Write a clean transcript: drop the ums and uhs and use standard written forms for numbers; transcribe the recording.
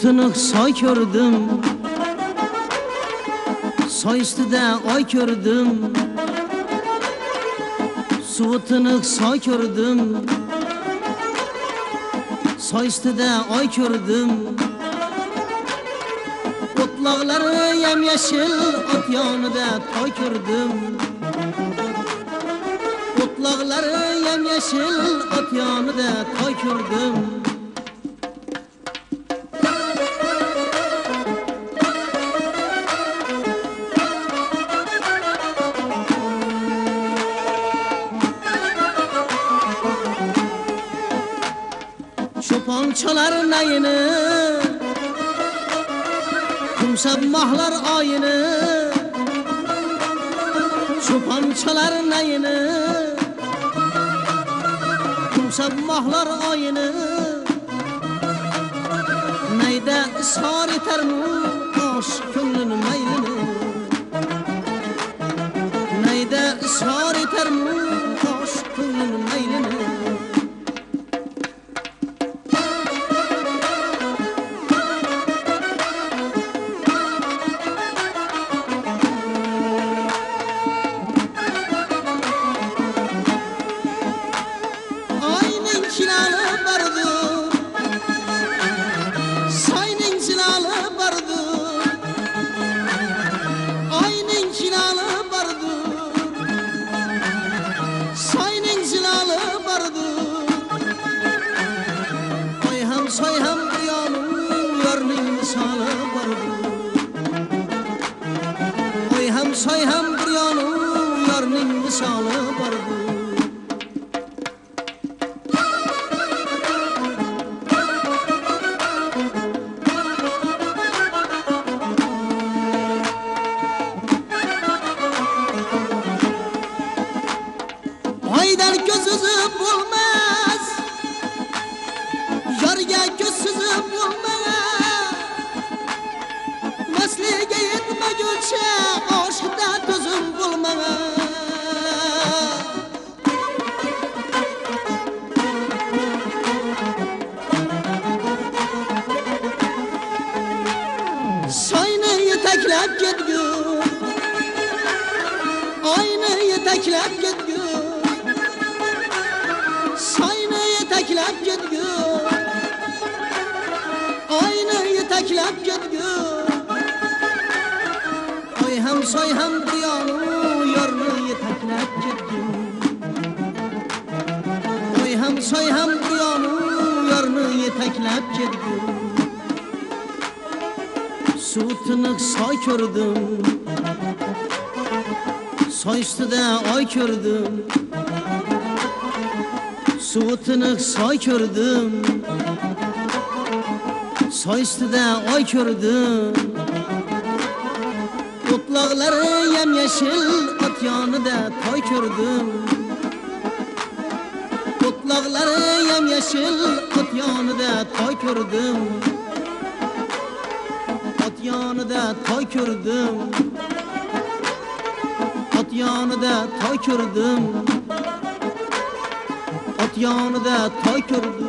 tiniq soy ko'rdim, soy ustida oy ko'rdim. Suvi tiniq soy ko'rdim, soy ustida oy ko'rdim. O'tloqlari yam-yashil, ot yonida toy ko'rdim. O'tloqlari yam-yashil, ot yonida toy ko'rdim. Cho'ponchalar nayini, kumsab mahlar oyini. Cho'ponchalar nayini, kumsab mahlar oyini. Nayda ishor etarmu osh ko'nglim maylini. Nayda ishor etarmu osh ko'nglim maylini. Soy ham yonu yorning misoli bordu. Oy ham soy ham yonu yorning misoli bordu. Oydan ko'zizi bo'lmas, yorga ko'zsizi bo'lmas. Masliga yetmaguncha oshda to'zim bo'lmas. Soyni yetaklab ketgur, oyni yetaklab ketgur. Soyni yetaklab ketgur, oyni yetaklab ketgur. Oy ham soy ham bir yonu yorni yetaklab ketgur. Oy ham soy ham bir yonu yorni yetaklab ketgur. Suv tiniq soy ko'rdim, soy ustida oy ko'rdim. Suv tiniq soy ko'rdim, soy ustida oy ko'rdim. O'tloqlari yam-yashil, ot yonida toy ko'rdim. O'tloqlari yam-yashil, ot yonida toy ko'rdim. Ot yonida toy ko'rdim. Ot yonida toy ko'rdim. Ot yonida toy ko'rdim.